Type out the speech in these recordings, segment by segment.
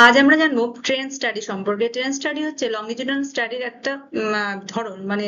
আজ আমরা জানবো ট্রেন স্টাডি সম্পর্কে। ট্রেন স্টাডি হচ্ছে লংগিটিউডিনাল স্টাডির একটা ধরন, মানে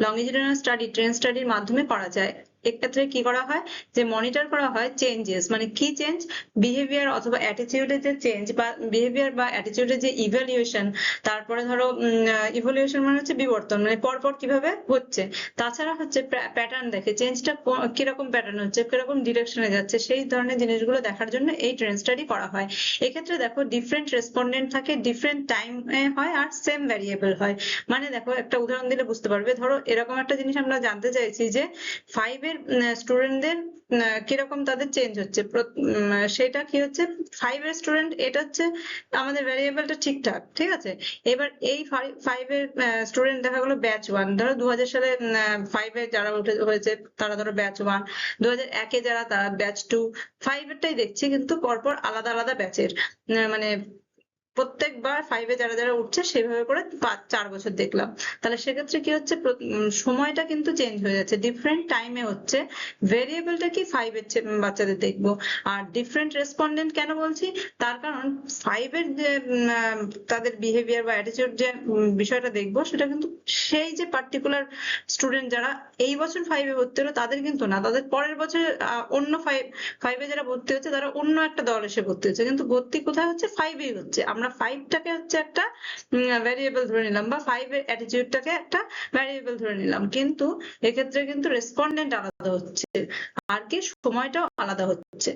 লংগিটিউডিনাল স্টাডি ট্রেন স্টাডির মাধ্যমে করা যায়। এক্ষেত্রে কি করা হয়, যে মনিটর করা হয় চেঞ্জেস, মানে কি চেঞ্জ, বিহেভিয়ার অথবা অ্যাটিটিউডের যে চেঞ্জ বা বিহেভিয়ার বা অ্যাটিটিউডের যে ইভ্যালুয়েশন। তারপরে ধরো ইভ্যালুয়েশন মানে হচ্ছে বিবর্তন, মানে পরপর কিভাবে হচ্ছে। তাছাড়া হচ্ছে প্যাটার্ন দেখে, চেঞ্জটা কিরকম প্যাটার্ন হচ্ছে, কিরকম ডিরেকশনে যাচ্ছে, সেই ধরনের জিনিসগুলো দেখার জন্য এই ট্রেন স্টাডি করা হয়। এক্ষেত্রে দেখো ডিফারেন্ট রেসপন্ডেন্ট থাকে, ডিফারেন্ট টাইমে হয় আর সেম ভ্যারিয়েবল হয়। মানে দেখো একটা উদাহরণ দিলে বুঝতে পারবে। ধরো এরকম একটা জিনিস আমরা জানতে চাইছি যে 5 এর স্টুডেন্টদের কিরকম তাদের চেঞ্জ হচ্ছে। সেটা কি হচ্ছে, 5 এর স্টুডেন্ট, এটা হচ্ছে আমাদের ভ্যারিয়েবলটা ঠিকঠাক, ঠিক আছে। এবার এই 5 এর স্টুডেন্ট দেখা গেলো ব্যাচ 1, ধরো 2000 সালে 5 এ যারা হয়েছে তারা ধরো ব্যাচ 1, 2001 এ যারা তারা ব্যাচ 2। 5 এরটাই দেখছি কিন্তু পরপর আলাদা আলাদা ব্যাচের, মানে প্রত্যেকবার 5 এ যারা যারা উঠছে সেভাবে করে 4 বছর দেখলাম। তাহলে সেক্ষেত্রে কি হচ্ছে, সময়টা কিন্তু চেঞ্জ হয়ে যাচ্ছে, ডিফারেন্ট টাইমে হচ্ছে। ভেরিয়েবলটা কি 5 এর বাচ্চাদের দেখবো। আর ডিফারেন্ট রেসপন্ডেন্ট কেন বলছি, তার কারণ 5 এর যে তাদের বিহেভিয়ার বা অ্যাটিটিউড যে বিষয়টা দেখবো, সেটা কিন্তু সেই যে পার্টিকুলার স্টুডেন্ট যারা এই বছর 5 এ ভর্তি হলো তাদের কিন্তু না, তাদের পরের বছর অন্য 5 এ যারা ভর্তি হচ্ছে তারা অন্য একটা দল এসে ভর্তি হচ্ছে, কিন্তু ভর্তি কোথায় হচ্ছে, 5 এই হচ্ছে। আমরা 5টাকে হচ্ছে একটা ভ্যারিয়েবল ধরে নিলাম, বা 5 এর অ্যাটিটিউডটাকে একটা ভ্যারিয়েবল ধরে নিলাম, কিন্তু এক্ষেত্রে কিন্তু রেসপন্ডেন্ট আলাদা হচ্ছে, আর কি সময়টাও আলাদা হচ্ছে।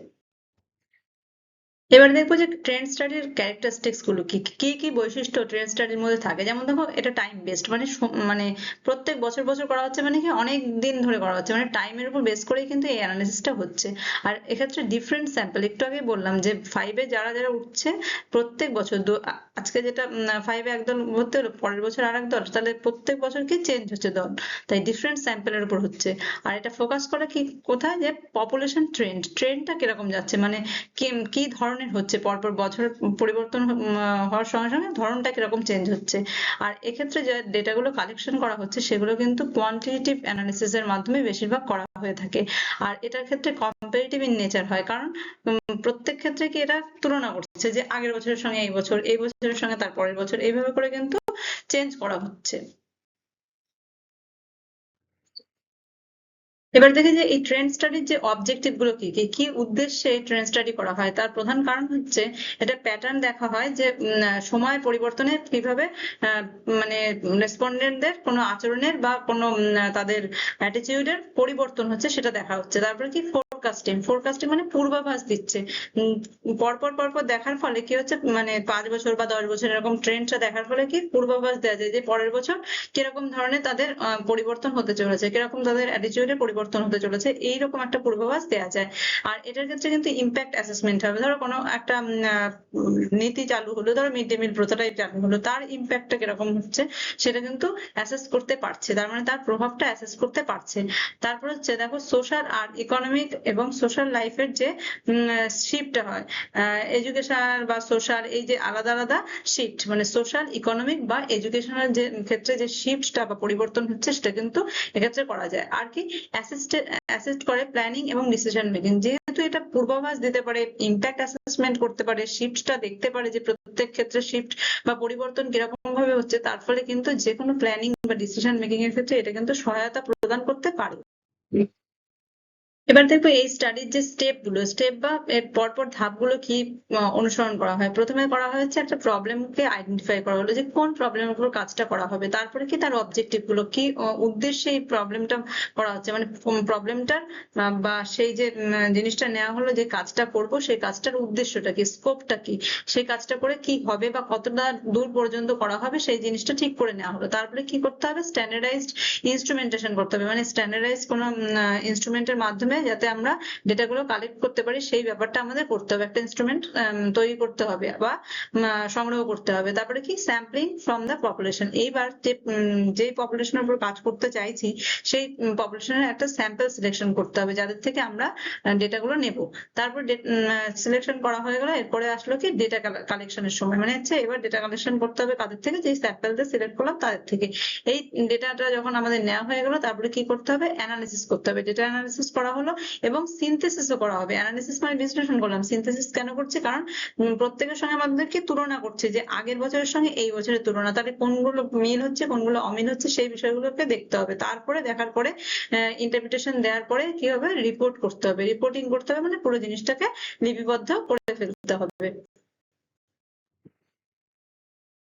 এবার দেখবো যে ট্রেন্ড স্টাডির ক্যারেক্টারিস্টিক্স গুলো কি কি কি বৈশিষ্ট্য ট্রেন্ড স্টাডির মধ্যে থাকে। যেমন দেখো এটা টাইম বেসড, মানে মানে প্রত্যেক বছর বছর করা হচ্ছে, মানে কি অনেক দিন ধরে করা হচ্ছে, মানে টাইমের উপর বেস করেই কিন্তু এই অ্যানালিসিসটা হচ্ছে। আর এক্ষেত্রে ডিফারেন্ট স্যাম্পল, একটু আগে বললাম যে 5 এ যারা যারা উঠছে প্রত্যেক বছর আজকে যেটা 5 এ একদল ভর্তি হলো, পরের বছর আর এক দল, তাহলে প্রত্যেক বছর কি চেঞ্জ হচ্ছে দল, তাই ডিফারেন্ট স্যাম্পলের উপর হচ্ছে। আর এটা ফোকাস করে কি কোথায়, যে পপুলেশন ট্রেন্ডটা কিরকম যাচ্ছে, মানে কি কি ধরনের হচ্ছে, পরপর বছর পরিবর্তন হওয়ার সঙ্গে সঙ্গে ধরনটা কিরকম চেঞ্জ হচ্ছে। আর এক্ষেত্রে যে ডেটাগুলো কালেকশন করা হচ্ছে সেগুলো কিন্তু কোয়ান্টিটেটিভ অ্যানালিসিস এর মাধ্যমে বেশিরভাগ করা হয়ে থাকে। আর এটার ক্ষেত্রে কম্পারেটিভ ইন নেচার হয়, কারণ প্রত্যেক ক্ষেত্রে কি এটা তুলনা করছে যে আগের বছরের সঙ্গে এই বছর, এই বছরের সঙ্গে তার পরের বছর, এইভাবে করে কিন্তু চেঞ্জ করা হচ্ছে। এবার দেখি যে এই ট্রেন্ড স্টাডির যে অবজেক্টিভ গুলো কি কি কি উদ্দেশ্যে এই ট্রেন্ড স্টাডি করা হয়। তার প্রধান কারণ হচ্ছে এটা প্যাটার্ন দেখা হয় যে সময় পরিবর্তনে কিভাবে মানে রেসপন্ডেন্টদের কোনো আচরণের বা কোনো তাদের অ্যাটিটিউডের পরিবর্তন হচ্ছে সেটা দেখা হচ্ছে। তারপরে কি ফোরকাস্টিং, ফোরকাস্টিং মানে পূর্বাভাস দিচ্ছে। পরপর পরপর দেখার ফলে কি হচ্ছে, মানে 5 বছর বা 10 বছর এরকম ট্রেন্ডটা দেখার ফলে কি পূর্বাভাস দেওয়া যায় যে পরের বছর কিরকম ধরনের তাদের পরিবর্তন হতে চলেছে, কিরকম তাদের অ্যাটিটিউডের পরিবর্তন হতে চলেছে, এইরকম একটা পূর্বাভাস দেওয়া যায়। আর এটার ক্ষেত্রে কিন্তু ইম্প্যাক্ট অ্যাসেসমেন্ট হবে। ধরো কোনো একটা নীতি চালু হলো, ধরো মিড ডে মিল প্রথাটাই চালু হলো, তার ইম্প্যাক্টটা কিরকম হচ্ছে সেটা কিন্তু অ্যাসেস করতে পারছে, তার মানে তার প্রভাবটা অ্যাসেস করতে পারছে। তারপর হচ্ছে দেখো সোশ্যাল আর ইকোনমিক এবং সোশ্যাল লাইফের যে শিফটটা হয়, এডুকেশনাল বা সোশ্যাল, এই যে আলাদা আলাদা শিফট, মানে সোশ্যাল, ইকোনমিক বা এডুকেশনাল যে ক্ষেত্রে যে শিফটটা বা পরিবর্তন হচ্ছে সেটা কিন্তু এক্ষেত্রে করা যায়। আর কি অ্যাসিস্ট করে প্ল্যানিং এবং ডিসিশন মেকিং, যেহেতু এটা পূর্বাভাস দিতে পারে, ইম্প্যাক্ট অ্যাসেসমেন্ট করতে পারে, শিফটটা দেখতে পারে যে প্রত্যেক ক্ষেত্রে শিফট বা পরিবর্তন কিরকম ভাবে হচ্ছে, তার ফলে কিন্তু যে কোনো প্ল্যানিং বা ডিসিশন মেকিং এর ক্ষেত্রে এটা কিন্তু সহায়তা প্রদান করতে পারে। এবার দেখবো এই স্টাডির যে স্টেপ বা এর পরপর ধাপগুলো কি অনুসরণ করা হয়। প্রথমে করা হয়েছে একটা প্রবলেমকে আইডেন্টিফাই করা হলো যে কোন প্রবলেমের উপর কাজটা করা হবে, তারপরে কি তার অবজেক্টিভ গুলো কি, উদ্দেশ্যে এই প্রবলেমটা করা হচ্ছে, মানে প্রবলেমটার বা সেই যে জিনিসটা নেওয়া হলো যে কাজটা করব, সেই কাজটার উদ্দেশ্যটা কি, স্কোপটা কি, সেই কাজটা করে কি হবে বা কতটা দূর পর্যন্ত করা হবে সেই জিনিসটা ঠিক করে নেওয়া হলো। তারপরে কি করতে হবে, স্ট্যান্ডার্ডাইজড ইনস্ট্রুমেন্টেশন করতে হবে, মানে স্ট্যান্ডার্ডাইজ কোনো ইনস্ট্রুমেন্টের মাধ্যমে যাতে আমরা ডেটাগুলো কালেক্ট করতে পারি সেই ব্যাপারটা আমাদের করতে হবে, একটা ইনস্ট্রুমেন্ট তৈরি করতে হবে বা সংগ্রহ করতে হবে। তারপরে কি স্যাম্পলিং ফ্রম দ্য পপুলেশন, এইবার যে পপুলেশনের উপর কাজ করতে চাইছি সেই পপুলেশনের একটা স্যাম্পল সিলেকশন করতে হবে যাদের থেকে আমরা ডেটাগুলো নেব। তারপর সিলেকশন করা হয়ে গেল, এরপরে আসলো কি ডেটা কালেকশনের সময়, মানে হচ্ছে এবার ডেটা কালেকশন করতে হবে কাদের থেকে, যে স্যাম্পলদের সিলেক্ট করলাম তাদের থেকে। এই ডেটাটা যখন আমাদের নেওয়া হয়ে গেল তারপরে কি করতে হবে, অ্যানালিসিস করতে হবে। ডেটা অ্যানালিসিস করা হলো, হলো এবং সিনথেসিসও করা হবে। অ্যানালিসিস মানে বিশ্লেষণ করলাম, সিনথেসিস কেন করছে, কারণ প্রত্যেকের সঙ্গে আমাদেরকে তুলনা করছে যে আগের বছরের সঙ্গে এই বছরের তুলনা, তাহলে কোনগুলো মিল হচ্ছে কোনগুলো অমিল হচ্ছে সেই বিষয়গুলোকে দেখতে হবে। তারপরে দেখার পরে ইন্টারপ্রিটেশন দেওয়ার পরে কি হবে, রিপোর্ট করতে হবে, রিপোর্টিং করতে হবে, মানে পুরো জিনিসটাকে লিপিবদ্ধ করে ফেলতে হবে।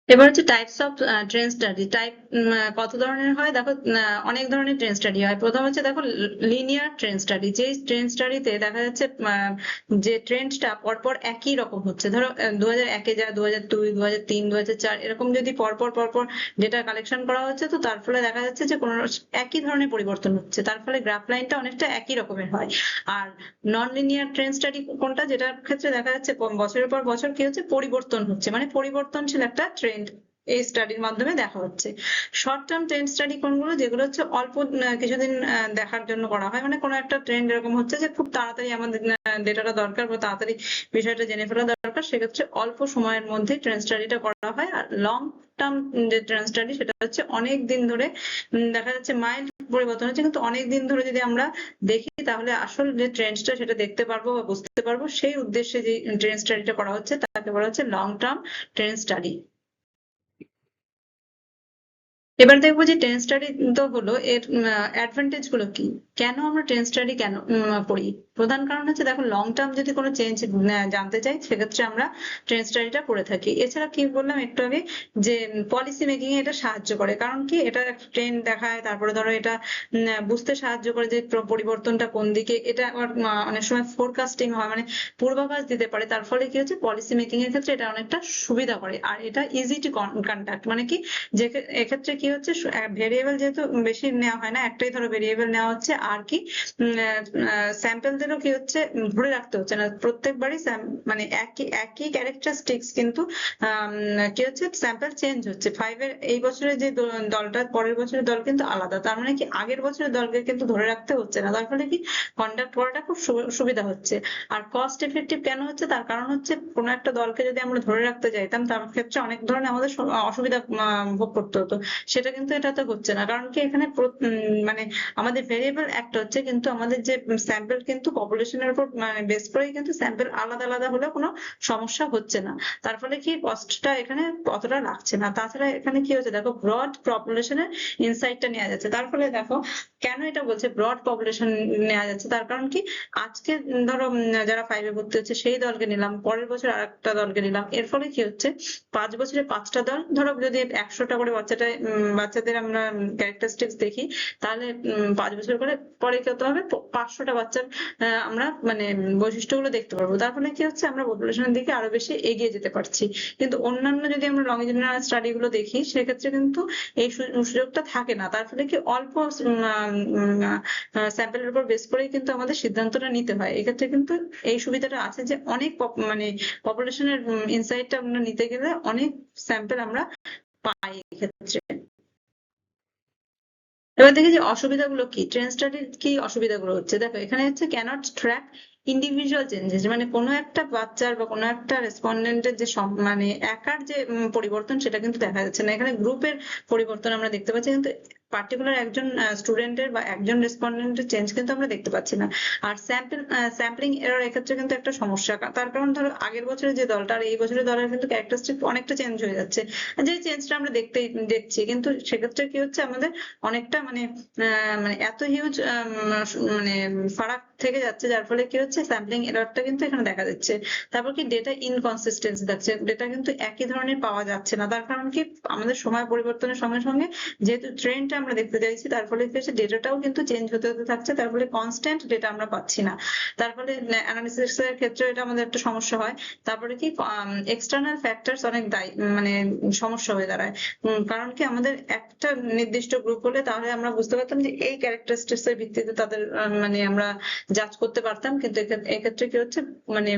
এবার হচ্ছে types of train study. Type কত ধরনের হয় দেখো, অনেক ধরনের ট্রেন স্টাডি হয়। প্রথম হচ্ছে দেখো লিনিয়ার ট্রেন স্টাডি, যে ট্রেন স্টাডিতে দেখা যাচ্ছে যে ট্রেন্ডটা পরপর একই রকম হচ্ছে, ধরো 2001-এ যা 2002, 2003, 2004 এরকম যদি পরপর পরপর ডেটা কালেকশন করা হচ্ছে, তো তার ফলে দেখা যাচ্ছে যে কোনো একই ধরনের পরিবর্তন হচ্ছে, তার ফলে গ্রাফ লাইনটা অনেকটা একই রকমের হয়। আর নন লিনিয়ার ট্রেন স্টাডি কোনটা, যেটার ক্ষেত্রে দেখা যাচ্ছে বছরের পর বছর কি হচ্ছে, পরিবর্তন হচ্ছে, মানে পরিবর্তনশীল একটা ট্রেন্ড এই স্টাডির মাধ্যমে দেখা হচ্ছে। শর্ট টার্ম ট্রেন্ড স্টাডি কোনগুলো, যেগুলো হচ্ছে অল্প কিছুদিন দেখার জন্য করা হয়, মানে কোনো একটা ট্রেন্ড এরকম হচ্ছে যে খুব তাড়াতাড়ি আমাদের ডেটাটা দরকার বা তাড়াতাড়ি বিষয়টা জেনে ফেলা দরকার, সেক্ষেত্রে অল্প সময়ের মধ্যে ট্রেন্ড স্টাডিটা করা হয়। আর লং টার্ম যে ট্রেন্ড স্টাডি সেটা হচ্ছে অনেক দিন ধরে দেখা যাচ্ছে মাইল্ড পরিবর্তন হচ্ছে, কিন্তু অনেক দিন ধরে যদি আমরা দেখি তাহলে আসল যে ট্রেন্ডসটা সেটা দেখতে পারবো বা বুঝতে পারবো, সেই উদ্দেশ্যে যে ট্রেন্ড স্টাডিটা করা হচ্ছে তাকে বলা হচ্ছে লং টার্ম ট্রেন্ড স্টাডি। এবার দেখবো যে ট্রেন স্টাডি তো হলো, এর অ্যাডভান্টেজ গুলো কি, কেন আমরা ট্রেন স্টাডি কেন পড়ি। প্রধান কারণ হচ্ছে দেখো, লং টার্ম যদি কোনো চেঞ্জ জানতে চাই সেক্ষেত্রে আমরা ট্রেন স্টাডিটা পড়ে থাকি। এছাড়া কি বললাম একটু আগে, যে পলিসি মেকিং এ এটা সাহায্য করে, কারণ কি এটা ট্রেন্ড দেখায়, তারপরে ধরো এটা বুঝতে সাহায্য করে যে পরিবর্তনটা কোন দিকে, এটা আবার অনেক সময় ফোরকাস্টিং হয়, মানে পূর্বাভাস দিতে পারে, তার ফলে কি হচ্ছে পলিসি মেকিং এর ক্ষেত্রে এটা অনেকটা সুবিধা করে। আর এটা ইজি টু কন্ডাক্ট, মানে কি যে এক্ষেত্রে কি হচ্ছে, ভেরিয়েবল যেহেতু বেশি নেওয়া হয় না, একটাই ধরো ভেরিয়েবল নেওয়া হচ্ছে, আর কি স্যাম্পলদেরও কি হচ্ছে ধরে রাখতে হচ্ছে না প্রত্যেকবারই, মানে একই একই ক্যারেক্টারিস্টিক্স, কিন্তু কি হচ্ছে স্যাম্পল চেঞ্জ হচ্ছে। 5-এর এই বছরের যে দলটা পরের বছরের দল কিন্তু আলাদা, তার মানে কি আগের বছরের দলকে কিন্তু ধরে রাখতে হচ্ছে না, তার ফলে কি কন্ডাক্ট করাটা খুব সুবিধা হচ্ছে। আর কস্ট এফেক্টিভ কেন হচ্ছে, তার কারণ হচ্ছে কোনো একটা দলকে যদি আমরা ধরে রাখতে চাইতাম তার ক্ষেত্রে অনেক ধরনের আমাদের অসুবিধা ভোগ করতে হতো, সেটা কিন্তু এটাতে হচ্ছে না, কারণ কি এখানে মানে আমাদের ভেরিয়েবল একটা হচ্ছে, কিন্তু আমাদের যে স্যাম্পল কিন্তু পপুলেশনের উপর মানে বেস করেই কিন্তু স্যাম্পল আলাদা আলাদা হলেও কোনো সমস্যা হচ্ছে না, তার ফলে কি কস্টটা এখানে অতটা লাগছে না। তাছাড়া এখানে কি হচ্ছে দেখো, ব্রড পপুলেশনের ইনসাইটটা নেওয়া যাচ্ছে, তার ফলে দেখো কেন এটা বলছে ব্রড পপুলেশন নেওয়া যাচ্ছে, তার কারণ কি আজকে ধরো যারা 5-এ ভর্তি হচ্ছে সেই দলকে নিলাম, পরের বছর আরেকটা দলকে নিলাম, এর ফলে কি হচ্ছে 5 বছরে 5টা দল, ধরো যদি 100টা করে বাচ্চাদের আমরা ক্যারেক্টারিস্টিক্স দেখি, তাহলে 5 বছর করে পরে কি হতে হবে, 500টা বাচ্চার আমরা মানে বৈশিষ্ট্যগুলো দেখতে পারবো, তার ফলে কি হচ্ছে আমরা পপুলেশনের দিকে আরো বেশি এগিয়ে যেতে পারছি। কিন্তু অন্যান্য যদি আমরা লংজিটিউডিনাল স্টাডি গুলো দেখি সেক্ষেত্রে কিন্তু এই সুযোগটা থাকে না, তার ফলে কি অল্প স্যাম্পলের উপর বেস করেই কিন্তু আমাদের সিদ্ধান্তটা নিতে হয়। এক্ষেত্রে কিন্তু এই সুবিধাটা আছে যে অনেক মানে পপুলেশনের ইনসাইটটা আমরা নিতে গেলে অনেক স্যাম্পল আমরা পাই এক্ষেত্রে। এবার দেখি যে অসুবিধাগুলো কি, ট্রেন স্টাডির কি অসুবিধাগুলো হচ্ছে। দেখো এখানে হচ্ছে ক্যানট ট্র্যাক ইন্ডিভিজুয়াল চেঞ্জেস, মানে কোনো একটা বাচ্চার বা কোনো একটা রেসপন্ডেন্টের যে মানে একার যে পরিবর্তন সেটা কিন্তু দেখা যাচ্ছে না, এখানে গ্রুপের পরিবর্তন আমরা দেখতে পাচ্ছি, কিন্তু পার্টিকুলার একজন স্টুডেন্টের বা একজন রেসপন্ডেন্টের চেঞ্জ কিন্তু আমরা দেখতে পাচ্ছি না। আর স্যাম্পলিং এরর এক্ষেত্রে কিন্তু একটা সমস্যা, তার কারণ ধরো আগের বছরের যে দলটা আর এই বছরের দলের কিন্তু ক্যারেক্টারিস্টিক অনেকটা চেঞ্জ হয়ে যাচ্ছে, যে চেঞ্জটা আমরা দেখছি, কিন্তু সেক্ষেত্রে কি হচ্ছে আমাদের অনেকটা মানে মানে এত হিউজ মানে ফারাক থেকে যাচ্ছে, যার ফলে কি হচ্ছে স্যাম্পলিং এররটা কিন্তু এখানে দেখা যাচ্ছে। তারপর কি ডেটা ইনকনসিস্টেন্সি থাকছে, ডেটা কিন্তু একই ধরনের পাওয়া যাচ্ছে না, তার কারণ কি আমাদের সময় পরিবর্তনের সঙ্গে সঙ্গে যেহেতু ট্রেন্ডটা আমরা দেখতে চাইছি, তার ফলে কি হচ্ছে ডেটাটাও কিন্তু চেঞ্জ হতে হতে থাকছে, তার ফলে কনস্ট্যান্ট ডেটা আমরা পাচ্ছি না, তার ফলে অ্যানালিসিস এর ক্ষেত্রে এটা আমাদের একটা সমস্যা হয়। তারপরে কি এক্সটার্নাল ফ্যাক্টরস অনেক দায়ী মানে সমস্যা হয়ে দাঁড়ায়, কারণ কি আমাদের একটা নির্দিষ্ট গ্রুপ হলে তাহলে আমরা বুঝতে পারতাম যে এই ক্যারেক্টারিস্টিক্স এর ভিত্তিতে তাদের মানে আমরা জাজ করতে পারতাম, কিন্তু এক্ষেত্রে কি হচ্ছে মানে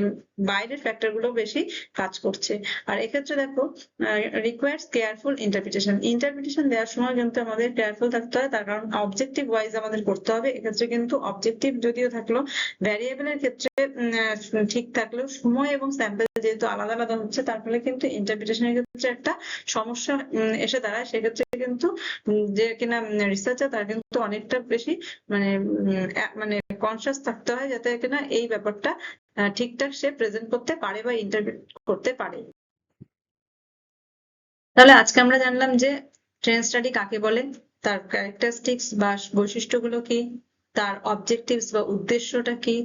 বাইরের ফ্যাক্টর গুলো বেশি কাজ করছে। আর এক্ষেত্রে দেখো রিকোয়ার্স কেয়ারফুল ইন্টারপ্রিটেশন দেওয়ার সময় কিন্তু আমাদের কেয়ারফুল থাকতে হয়, তার কারণ অবজেক্টিভ ওয়াইজ আমাদের করতে হবে। এক্ষেত্রে কিন্তু অবজেক্টিভ যদিও থাকলো, ভ্যারিয়েবলের ক্ষেত্রে ঠিক থাকলেও সময় এবং স্যাম্পল যেহেতু আলাদা আলাদা হচ্ছে, তার ফলে কিন্তু ইন্টারপ্রিটেশনের ক্ষেত্রে একটা সমস্যা এসে দাঁড়ায়। সেক্ষেত্রে কিন্তু যে কিনা রিসার্চার, তার কিন্তু অনেকটা বেশি মানে মানে কনসিয়াস থাকতে হয় যাতে কিনা এই ব্যাপারটা ঠিকঠাক সে প্রেজেন্ট করতে পারে বা ইন্টারপ্রিট করতে পারে। তাহলে আজকে আমরা জানলাম যে ট্রেন্ড স্টাডি কাকে বলে, তার ক্যারেক্টারিস্টিক্স বা বৈশিষ্ট্যগুলো কি, তার অবজেক্টিভস বা উদ্দেশ্যটা কি,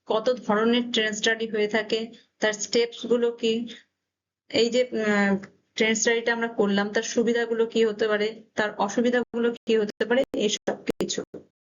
কত ধরনের ট্রেন্ড স্টাডি হয়ে থাকে, তার স্টেপস গুলো কি, এই যে ট্রেন্ড স্টাডিটা আমরা করলাম তার সুবিধাগুলো কি হতে পারে, তার অসুবিধাগুলো কি হতে পারে, এইসব কিছু।